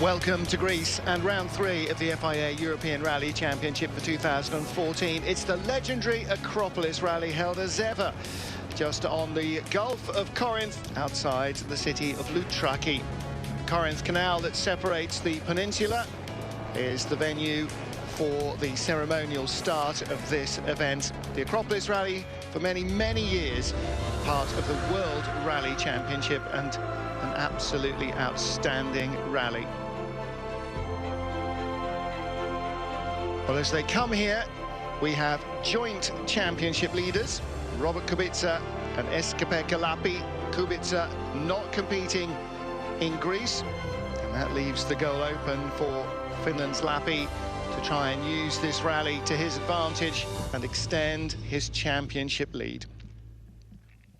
Welcome to Greece and round 3 of the FIA European Rally Championship for 2014. It's the legendary Acropolis Rally, held as ever just on the Gulf of Corinth outside the city of Loutraki. The Corinth Canal that separates the peninsula is the venue for the ceremonial start of this event. The Acropolis Rally, for many, many years, part of the World Rally Championship, and an absolutely outstanding rally. Well, as they come here, we have joint championship leaders, Robert Kubica and Esa-Pekka Lappi. Kubica not competing in Greece, and that leaves the goal open for Finland's Lappi to try and use this rally to his advantage and extend his championship lead.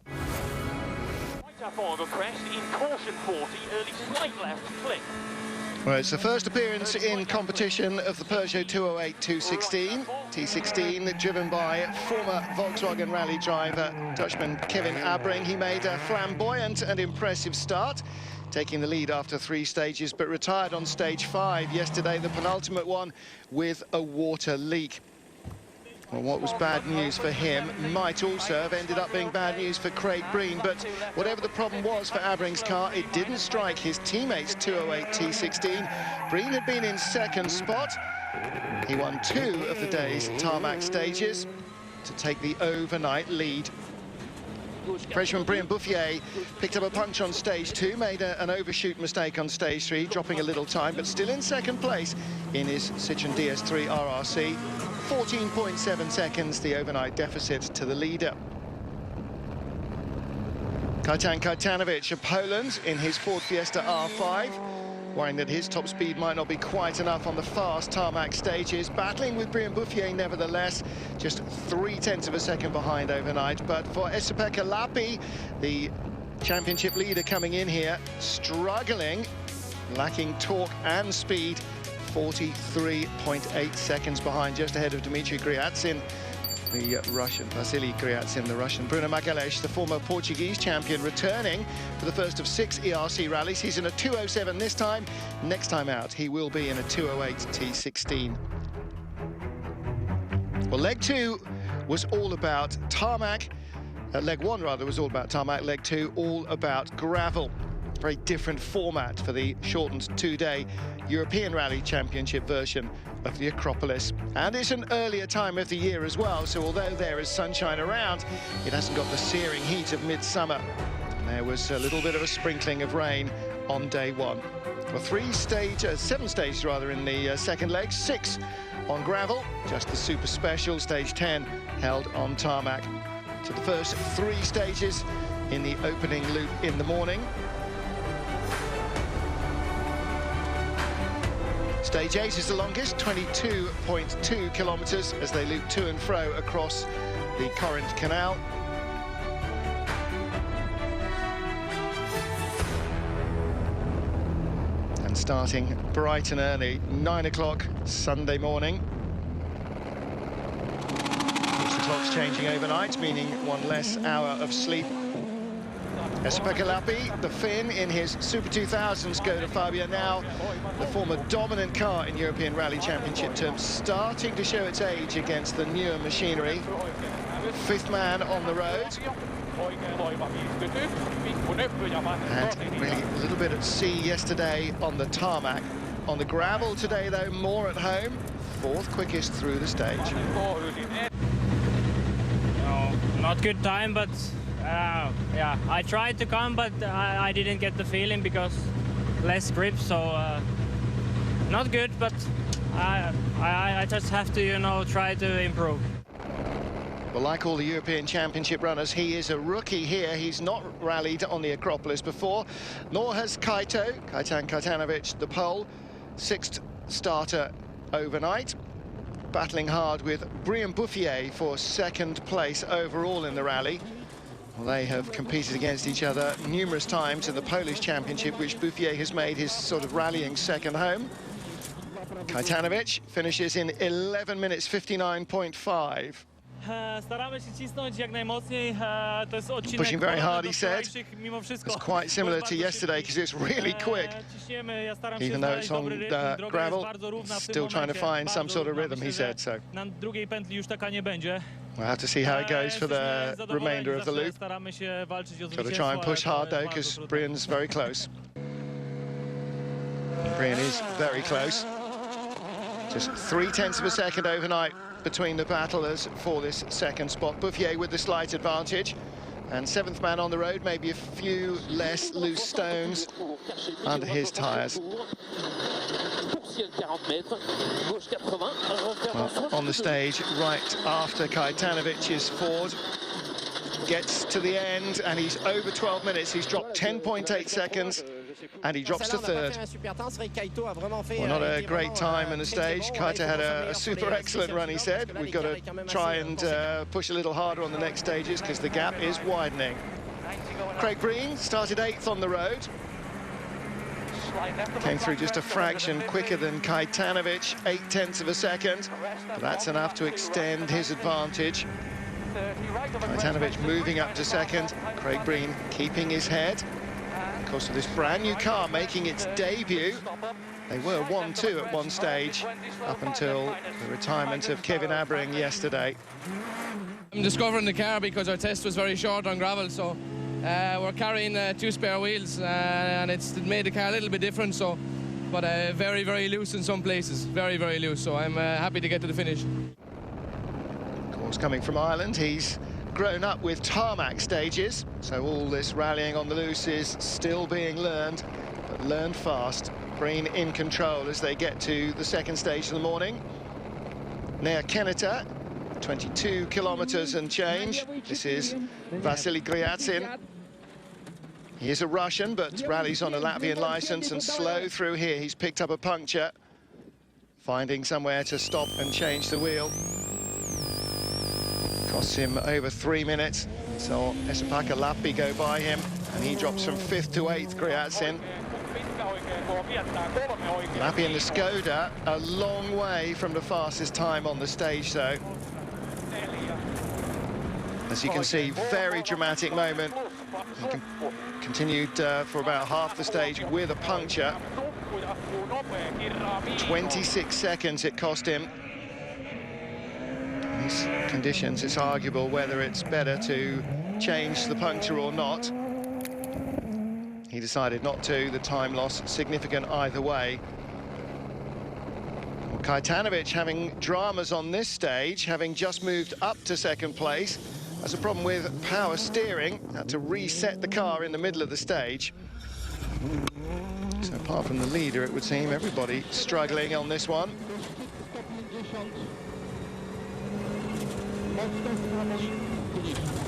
Right up on the crest in caution 40, early slight left flick. Well, it's the first appearance in competition of the Peugeot 208 216 T16, driven by former Volkswagen Rally driver Dutchman Kevin Abbring. He made a flamboyant and impressive start, taking the lead after 3 stages, but retired on stage 5 yesterday, the penultimate one, with a water leak. Well, what was bad news for him might also have ended up being bad news for Craig Breen, but whatever the problem was for Abbring's car, it didn't strike his teammate's 208 T16. Breen had been in second spot. He won 2 of the day's tarmac stages to take the overnight lead. Freshman Brian Bouffier picked up a punch on stage 2, made an overshoot mistake on stage 3, dropping a little time, but still in second place in his Citroën DS3 RRC. 14.7 seconds, the overnight deficit to the leader. Kajtan Kajtanovic of Poland in his Ford Fiesta R5, worrying that his top speed might not be quite enough on the fast tarmac stages, battling with Brian Bouffier nevertheless, just 0.3 of a second behind overnight. But for Esa-Pekka Lappi, the championship leader coming in here, struggling, lacking torque and speed, 43.8 seconds behind, just ahead of Dmitry Gryatsin, the Russian, Vasily Gryatsin, the Russian. Bruno Magalhães, the former Portuguese champion, returning for the first of 6 ERC rallies. He's in a 207 this time. Next time out, he will be in a 208 T16. Well, leg 2 was all about tarmac. Leg 1, rather, was all about tarmac. Leg 2, all about gravel. Very different format for the shortened 2-day European Rally Championship version of the Acropolis. And it's an earlier time of the year as well, so although there is sunshine around, it hasn't got the searing heat of midsummer. And there was a little bit of a sprinkling of rain on day 1. Well, 7 stages rather in the second leg, 6 on gravel, just the super special, stage 10 held on tarmac. So the first 3 stages in the opening loop in the morning. Stage 8 is the longest, 22.2 kilometres, as they loop to and fro across the Corinth Canal. And starting bright and early, 9 o'clock Sunday morning. The clock's changing overnight, meaning 1 less hour of sleep. Esa-Pekka Lappi, the Finn, in his Super 2000 Skoda Fabia, now the former dominant car in European Rally Championship terms, starting to show its age against the newer machinery. 5th man on the road. And really a little bit at sea yesterday on the tarmac. On the gravel today, though, more at home. 4th quickest through the stage. No, not good time, but yeah, I tried to come, but I didn't get the feeling because less grip, so not good, but I just have to, you know, try to improve. Well, like all the European Championship runners, he is a rookie here. He's not rallied on the Acropolis before, nor has Kajtan Kajtanovic, the Pole, 6th starter overnight, battling hard with Brian Bouffier for 2nd place overall in the rally. Well, they have competed against each other numerous times in the Polish Championship, which Bouffier has made his sort of rallying second home. Kajtanovic finishes in 11 minutes 59.5. Staramy się cisnąć jak najmocniej. To jest odcinek Pushing very hard, he said. Mimo wszystko. It's quite similar to yesterday because it's really quick. Ja staram się Even though it's znaleźć on dobry rytm. Droga gravel, jest bardzo równa w tym still trying to momencie. find some sort of rhythm, he said. So Na drugiej pętli już taka nie będzie. we'll have to see how it goes for the remainder of the loop. Staramy się walczyć o Got to zwycięstwo, try and push ale to hard jest though, bardzo because trudne. Brian's very close. Brian is very close. Just 0.3 of a second overnight between the battlers for this second spot. Bouffier with the slight advantage. And seventh man on the road, maybe a few less loose stones under his tyres. Well, on the stage, right after Kajtanovic's Ford. Gets to the end, and he's over 12 minutes. He's dropped 10.8 seconds, and he drops to third. Well, not a great time in the stage. Kaita had a super excellent run, he said. We've got to try and push a little harder on the next stages because the gap is widening. Craig Breen started 8th on the road. Came through just a fraction quicker than Kajtanovic, 0.8 of a second. But that's enough to extend his advantage. Kajtanovic moving up to second. Craig Breen keeping his head. Of course, with this brand new car making its debut, they were 1-2 at one stage up until the retirement of Kevin Abreng yesterday. I'm discovering the car because our test was very short on gravel, so we're carrying 2 spare wheels, and it made the car a little bit different. So, but very, very loose in some places, very, very loose. So I'm happy to get to the finish. Of course, coming from Ireland, he's grown up with tarmac stages, so all this rallying on the loose is still being learned, but learned fast. Breen in control as they get to the second stage of the morning. Nea Keneta, 22 kilometers and change. This is Vasily Gryatsin. He is a Russian, but rallies on a Latvian license, and slow through here. He's picked up a puncture, finding somewhere to stop and change the wheel. Costs him over 3 minutes. So Esapaka Lappi go by him, and he drops from 5th to 8th, Gryatsin. Lappi and the Skoda a long way from the fastest time on the stage, though. As you can see, very dramatic moment. He continued for about half the stage with a puncture. 26 seconds it cost him. In these conditions, it's arguable whether it's better to change the puncture or not. He decided not to. The time loss significant either way. Well, Kajtanovic having dramas on this stage, having just moved up to second place. Has a problem with power steering. Had to reset the car in the middle of the stage. So apart from the leader, it would seem everybody struggling on this one.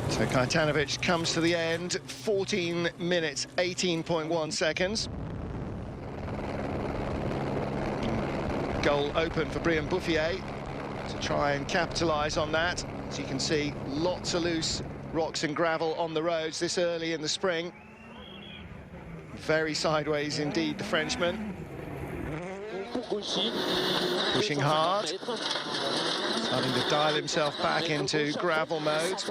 So Kajtanovic comes to the end, 14 minutes, 18.1 seconds. Goal open for Brian Bouffier to try and capitalise on that. As you can see, lots of loose rocks and gravel on the roads this early in the spring. Very sideways indeed, the Frenchman. Pushing hard. Starting to dial himself back into gravel mode.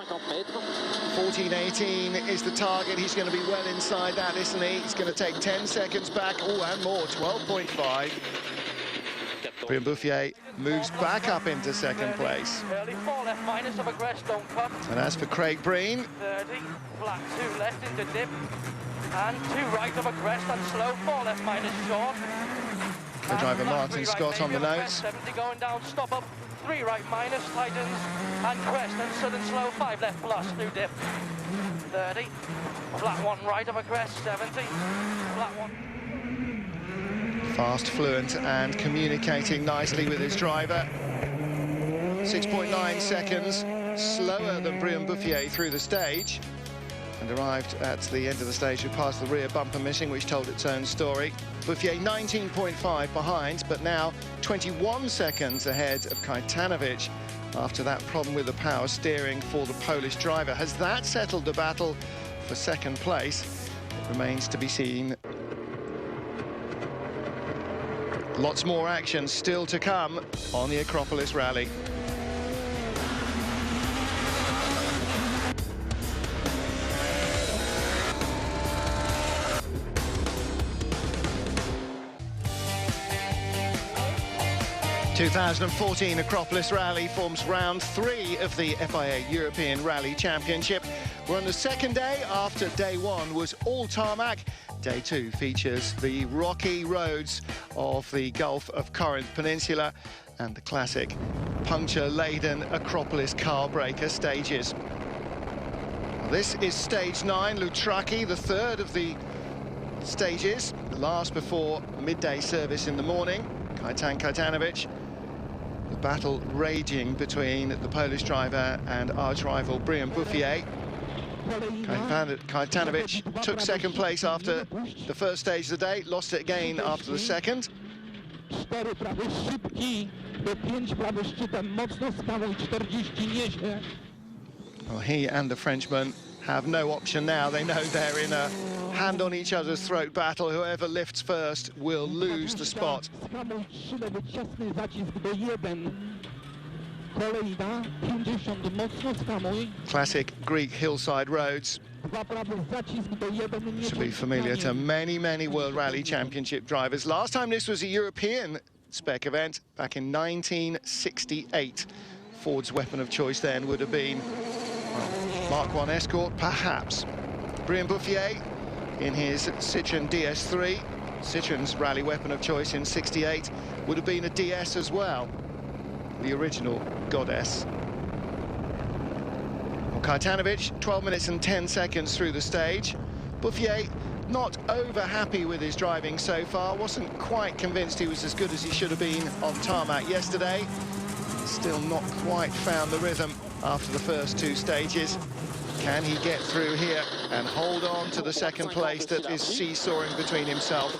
14.18 is the target. He's going to be well inside that, isn't he? He's going to take 10 seconds back. Oh, and more, 12.5. Brian Bouffier moves back up into second place. And as for Craig Breen, 30, flat 2 left into dip, and 2 right of a crest and slow 4 left minus short. co-driver Martin Scott on the notes. 70 going down, stop up, 3 right minus, tightens, and crest and sudden slow 5 left plus through dip. 30, flat 1 right of a crest, 70, flat 1. Fast, fluent, and communicating nicely with his driver. 6.9 seconds slower than Brian Bouffier through the stage, and arrived at the end of the stage with past the rear bumper missing, which told its own story. Bouffier 19.5 behind, but now 21 seconds ahead of Kajtanovic after that problem with the power steering for the Polish driver. Has that settled the battle for second place? It remains to be seen. Lots more action still to come on the Acropolis Rally. 2014 Acropolis Rally forms round 3 of the FIA European Rally Championship. We're on the second day after day 1 was all tarmac. Day 2 features the rocky roads of the Gulf of Corinth Peninsula and the classic puncture-laden Acropolis car breaker stages. This is stage 9, Loutraki, the third of the stages, the last before midday service in the morning. Korinthos. The battle raging between the Polish driver and arch-rival Brian Bouffier. Korinthos took second place after the first stage of the day, lost it again after the second. Well, he and the Frenchman have no option now. They know they're in a hand-on-each-other's throat battle. Whoever lifts first will lose the spot. Classic Greek hillside roads. Should be familiar to many, many World Rally Championship drivers. Last time this was a European spec event, back in 1968. Ford's weapon of choice then would have been Mark I Escort, perhaps. Brian Bouffier in his Citroën DS3. Citroën's rally weapon of choice in '68 would have been a DS as well, the original Goddess. Well, Korinthos, 12 minutes and 10 seconds through the stage. Bouffier not over happy with his driving so far, wasn't quite convinced he was as good as he should have been on tarmac yesterday. Still not quite found the rhythm after the first 2 stages. Can he get through here and hold on to the second place that is seesawing between himself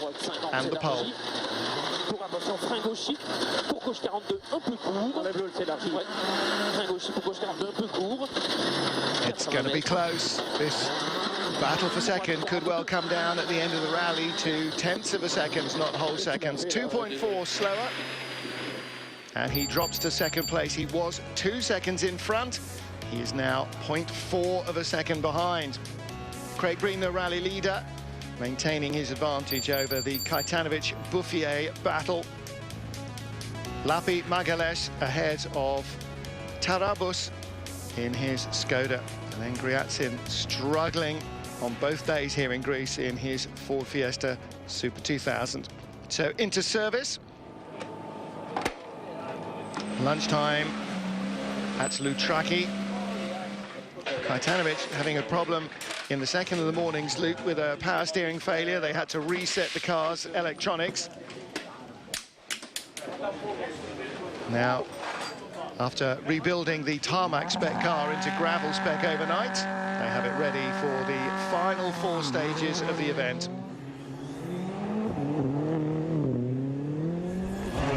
and the pole? It's going to be close. This battle for second could well come down at the end of the rally to tenths of a second, not whole seconds. 2.4 slower. And he drops to second place. He was 2 seconds in front. He is now 0.4 of a second behind. Craig Breen, the rally leader, maintaining his advantage over the Korinthos-Bouffier battle. Lapi Magales ahead of Tarabus in his Skoda. And then Griatsin struggling on both days here in Greece in his Ford Fiesta Super 2000. So into service. Lunchtime at Loutraki. Korinthos having a problem in the second of the morning's loop with a power steering failure. They had to reset the car's electronics. Now, after rebuilding the tarmac spec car into gravel spec overnight, they have it ready for the final 4 stages of the event.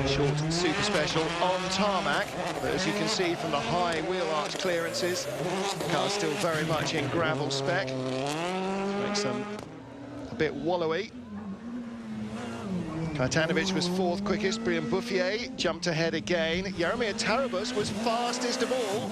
Short super special on tarmac, but as you can see from the high wheel arch clearances, the car's still very much in gravel spec. Makes them a bit wallowy. Korinthos was 4th quickest. Brian Bouffier jumped ahead again. Jaromir Tarabus was fastest of all.